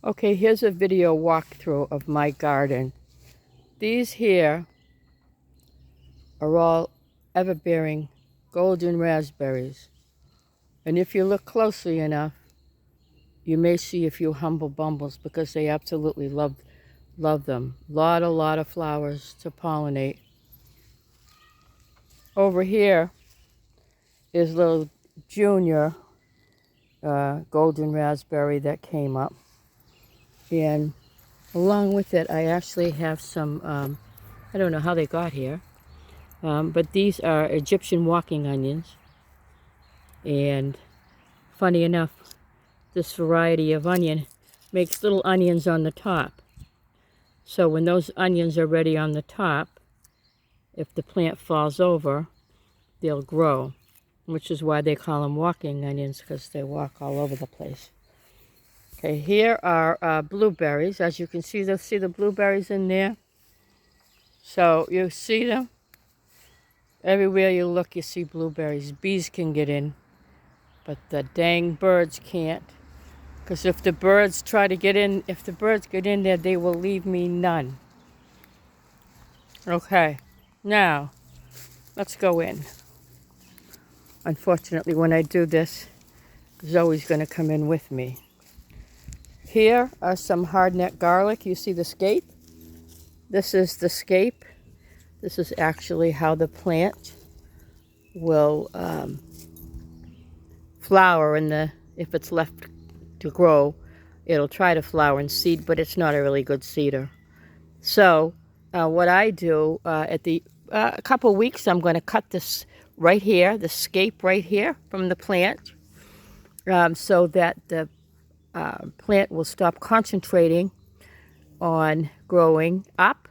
Okay, here's a video walkthrough of my garden. These here are all ever-bearing golden raspberries. And if you look closely enough, you may see a few humble bumbles because they absolutely love them. A lot of flowers to pollinate. Over here is little junior golden raspberry that came up. And along with it, I actually have some, I don't know how they got here, but these are Egyptian walking onions. And funny enough, this variety of onion makes little onions on the top. So when those onions are ready on the top, if the plant falls over, they'll grow, which is why they call them walking onions, because they walk all over the place. Okay, here are blueberries. As you can see, the blueberries in there. So you see them. Everywhere you look, you see blueberries. Bees can get in, but the dang birds can't. Because if the birds try to get in, if the birds get in there, they will leave me none. Okay, now let's go in. Unfortunately, when I do this, Zoe's going to come in with me. Here are some hardneck garlic. You see the scape? This is the scape. This is actually how the plant will flower if it's left to grow. It'll try to flower and seed, but it's not a really good seeder. So what I do at a couple weeks, I'm going to cut this right here, the scape right here from the plant, so that the plant will stop concentrating on growing up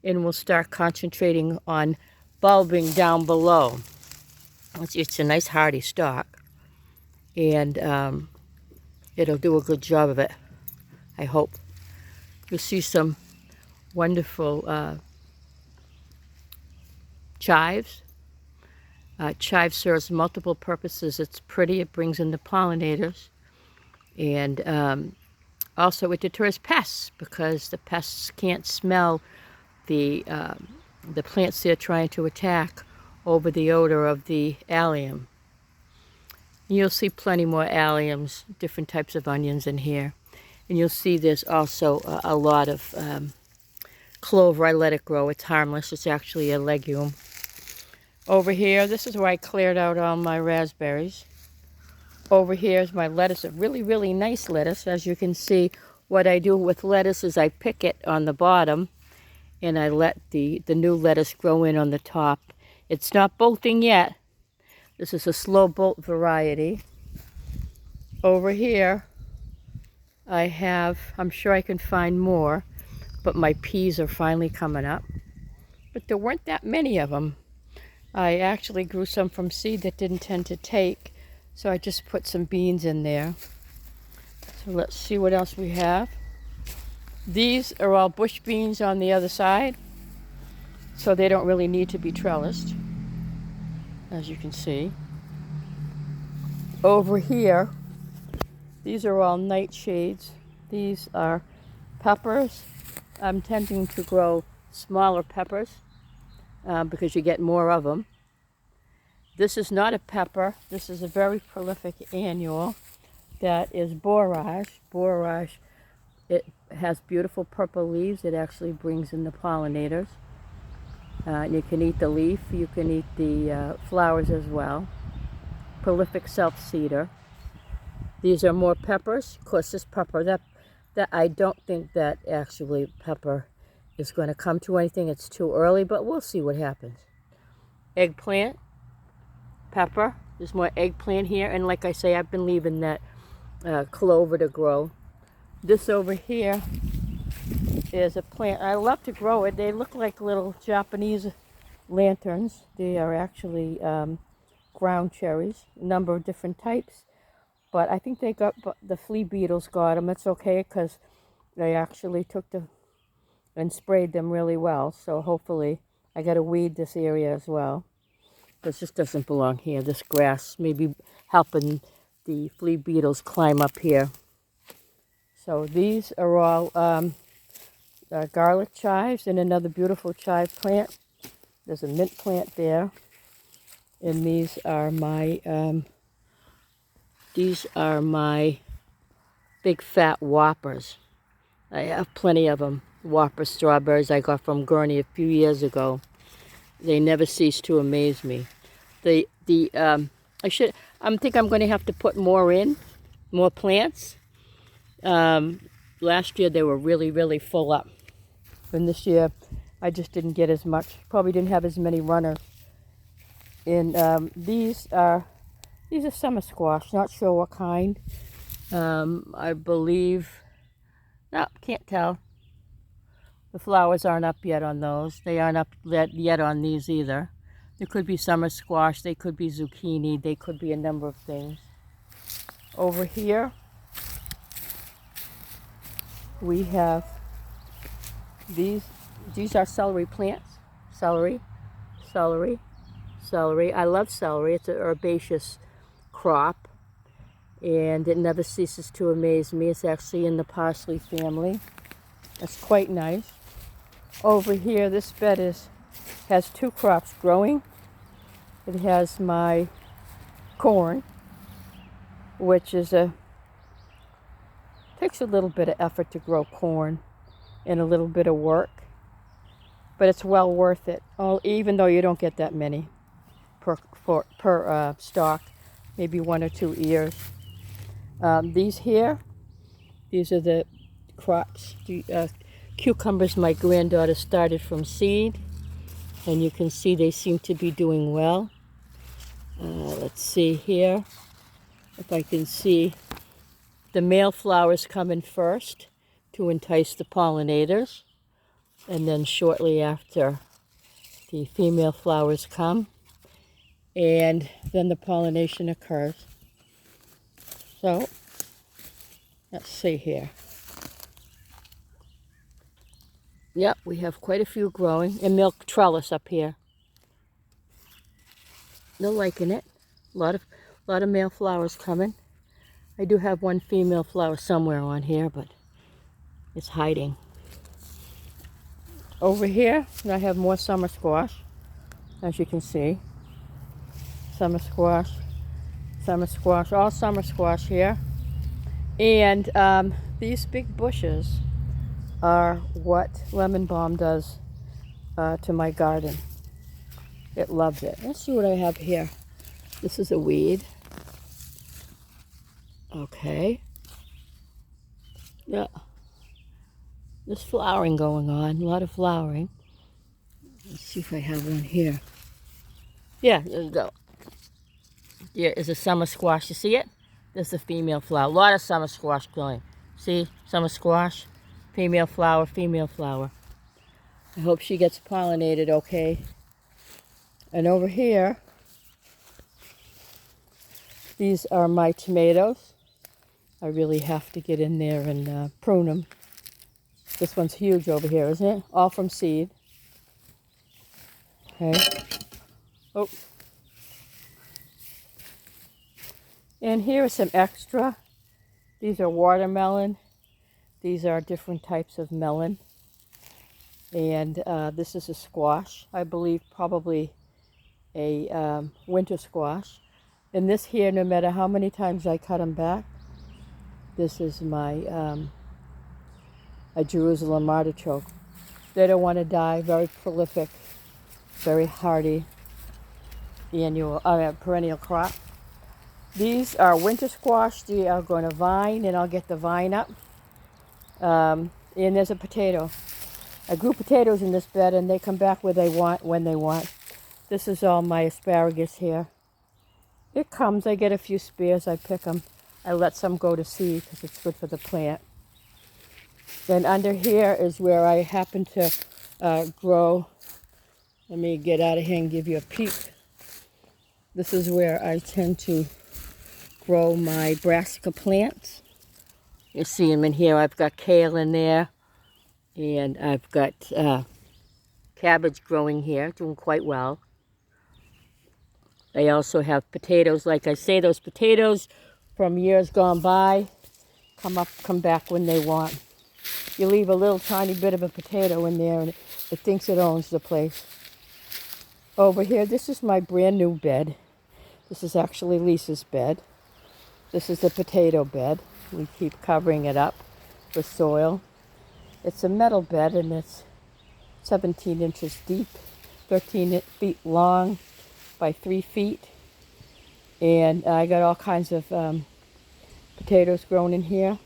and will start concentrating on bulbing down below. It's a nice hardy stalk, and it'll do a good job of it, I hope. You'll see some wonderful chives. Chive serves multiple purposes. It's pretty, it brings in the pollinators, and also it deters pests because the pests can't smell the plants they're trying to attack over the odor of the allium. You'll see plenty more alliums, different types of onions in here. And you'll see there's also a lot of clover. I let it grow. It's harmless. It's actually a legume. Over here, this is where I cleared out all my raspberries. Over here is my lettuce, a really, really nice lettuce. As you can see, what I do with lettuce is I pick it on the bottom and I let the new lettuce grow in on the top. It's not bolting yet. This is a slow bolt variety. Over here, I have, I'm sure I can find more, but my peas are finally coming up. But there weren't that many of them. I actually grew some from seed that didn't tend to take, so I just put some beans in there. So let's see what else we have. These are all bush beans on the other side, so they don't really need to be trellised, as you can see. Over here, these are all nightshades. These are peppers. I'm tending to grow smaller peppers because you get more of them. This is not a pepper. This is a very prolific annual. That is borage. Borage, it has beautiful purple leaves. It actually brings in the pollinators. You can eat the leaf. You can eat the flowers as well. Prolific self-seeder. These are more peppers. Of course, this pepper, that I don't think that actually pepper is going to come to anything. It's too early, but we'll see what happens. Eggplant, pepper. There's more eggplant here, and like I say, I've been leaving that clover to grow. This over here is a plant. I love to grow it. They look like little Japanese lanterns. They are actually ground cherries, a number of different types. But I think they got, the flea beetles got them. It's okay because they actually took and sprayed them really well. So hopefully, I got to weed this area as well, because this doesn't belong here. This grass may be helping the flea beetles climb up here. So these are all garlic chives, and another beautiful chive plant. There's a mint plant there. And these are my big fat whoppers. I have plenty of them. Whopper strawberries I got from Gurney a few years ago. They never cease to amaze me. I think I'm going to have to put more plants. Last year they were really, really full up. And this year I just didn't get as much. Probably didn't have as many runners. And these are summer squash. Not sure what kind. I believe, no, can't tell. The flowers aren't up yet on those. They aren't up yet on these either. There could be summer squash. They could be zucchini. They could be a number of things. Over here, we have these. These are celery plants. Celery. I love celery. It's an herbaceous crop, and it never ceases to amaze me. It's actually in the parsley family. It's quite nice. Over here, this bed has two crops growing. It has my corn, which takes a little bit of effort to grow corn and a little bit of work, but it's well worth it. Even though you don't get that many per stalk, maybe 1 or 2 ears. These are the crops. Cucumbers my granddaughter started from seed, and you can see they seem to be doing well. Let's see here if I can see. The male flowers come in first to entice the pollinators, and then shortly after the female flowers come, and then the pollination occurs. So let's see here. Yep, we have quite a few growing, and milk trellis up here. They're liking it. A lot of male flowers coming. I do have one female flower somewhere on here, but it's hiding. Over here, I have more summer squash, as you can see. Summer squash, all summer squash here. And these big bushes are what lemon balm does to my garden. It loves it. Let's see what I have here. This is a weed. Okay. Yeah. There's flowering going on. A lot of flowering. Let's see if I have one here. Yeah, there we go. There is a summer squash. You see it? There's the female flower. A lot of summer squash growing. See? Summer squash. Female flower, female flower. I hope she gets pollinated okay. And over here, these are my tomatoes. I really have to get in there and prune them. This one's huge over here, isn't it? All from seed. Okay. Oh. And here are some extra. These are watermelon. These are different types of melon. And this is a squash. I believe probably a winter squash. And this here, no matter how many times I cut them back, this is my a Jerusalem artichoke. They don't want to die. Very prolific, very hardy perennial crop. These are winter squash. They are going to vine, and I'll get the vine up. And there's a potato. I grew potatoes in this bed, and they come back where they want, when they want. This is all my asparagus here. It comes. I get a few spears. I pick them. I let some go to seed because it's good for the plant. Then under here is where I happen to grow. Let me get out of here and give you a peek. This is where I tend to grow my Brassica plants. You see them in here. I've got kale in there, and I've got cabbage growing here, doing quite well. I also have potatoes. Like I say, those potatoes from years gone by, come back when they want. You leave a little tiny bit of a potato in there and it thinks it owns the place. Over here, this is my brand new bed. This is actually Lisa's bed. This is the potato bed. We keep covering it up with soil. It's a metal bed and it's 17 inches deep, 13 feet long by 3 feet. And I got all kinds of potatoes grown in here.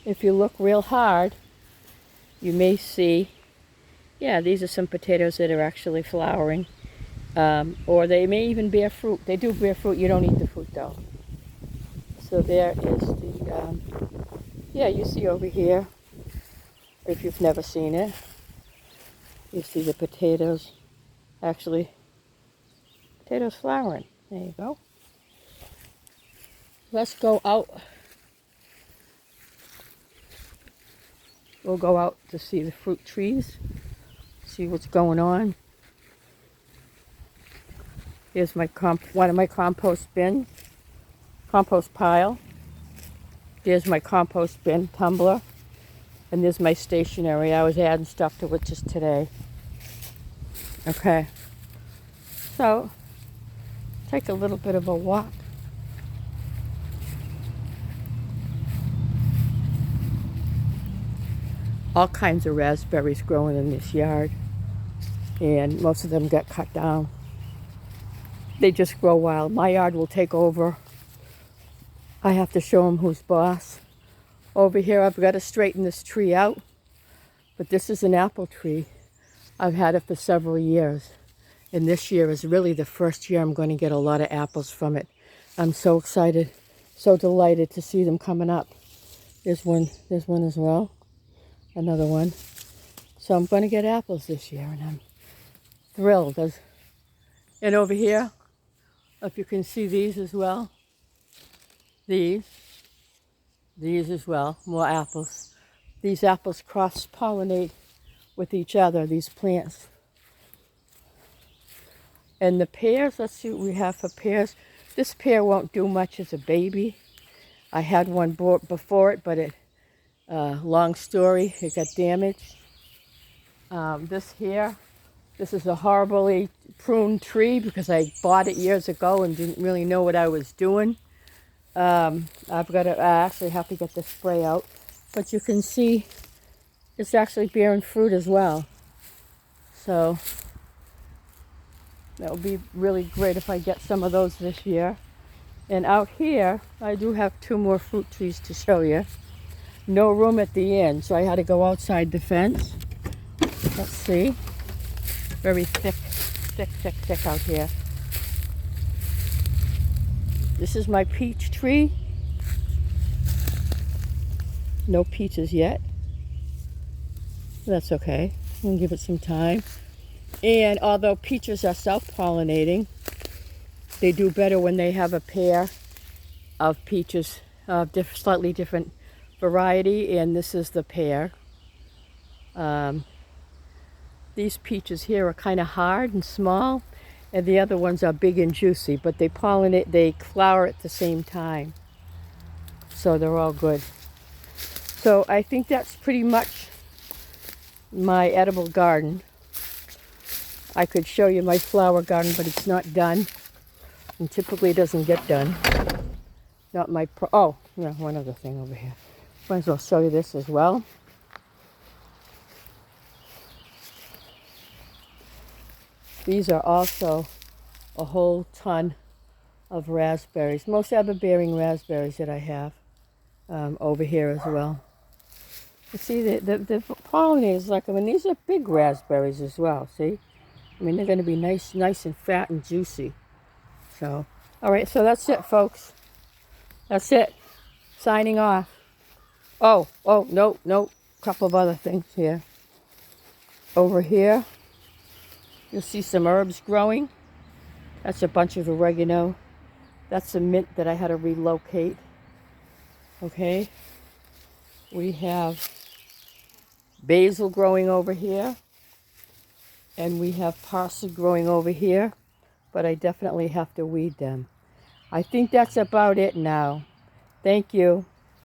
If you look real hard, you may see, yeah, these are some potatoes that are actually flowering. Or they may even bear fruit. They do bear fruit. You don't eat the fruit though. So there is the, yeah, you see over here, if you've never seen it, you see the potatoes, actually, potatoes flowering. There you go. Let's go out. We'll go out to see the fruit trees, see what's going on. Here's my one of my compost bins, compost pile. There's my compost bin tumbler. And there's my stationery. I was adding stuff to it just today. Okay. So, take a little bit of a walk. All kinds of raspberries growing in this yard. And most of them got cut down. They just grow wild. My yard will take over. I have to show them who's boss. Over here, I've got to straighten this tree out. But this is an apple tree. I've had it for several years. And this year is really the first year I'm going to get a lot of apples from it. I'm so excited, so delighted to see them coming up. There's one as well. Another one. So I'm going to get apples this year, and I'm thrilled. And over here, if you can see these as well. These as well, more apples. These apples cross-pollinate with each other, these plants. And the pears, let's see what we have for pears. This pear won't do much as a baby. I had one before it, but long story, it got damaged. This is a horribly pruned tree because I bought it years ago and didn't really know what I was doing. I actually have to get the spray out, but you can see it's actually bearing fruit as well. So that would be really great if I get some of those this year. And out here, I do have 2 more fruit trees to show you. No room at the end, so I had to go outside the fence. Let's see. Very thick out here. This is my peach tree. No peaches yet. That's okay. We'll give it some time. And although peaches are self-pollinating, they do better when they have a pair of peaches of slightly different variety, and this is the pear. These peaches here are kind of hard and small, and the other ones are big and juicy, but they flower at the same time. So they're all good. So I think that's pretty much my edible garden. I could show you my flower garden, but it's not done. And typically doesn't get done. Not my oh, yeah, one other thing over here. Might as well show you this as well. These are also a whole ton of raspberries. Most ever-bearing raspberries that I have over here as well. You see, the pollinators, like, I mean, these are big raspberries as well, see? I mean, they're going to be nice and fat and juicy. So, all right, so that's it, folks. That's it. Signing off. Oh, no. Couple of other things here. Over here, you'll see some herbs growing. That's a bunch of oregano. That's a mint that I had to relocate. Okay. We have basil growing over here. And we have parsley growing over here. But I definitely have to weed them. I think that's about it now. Thank you.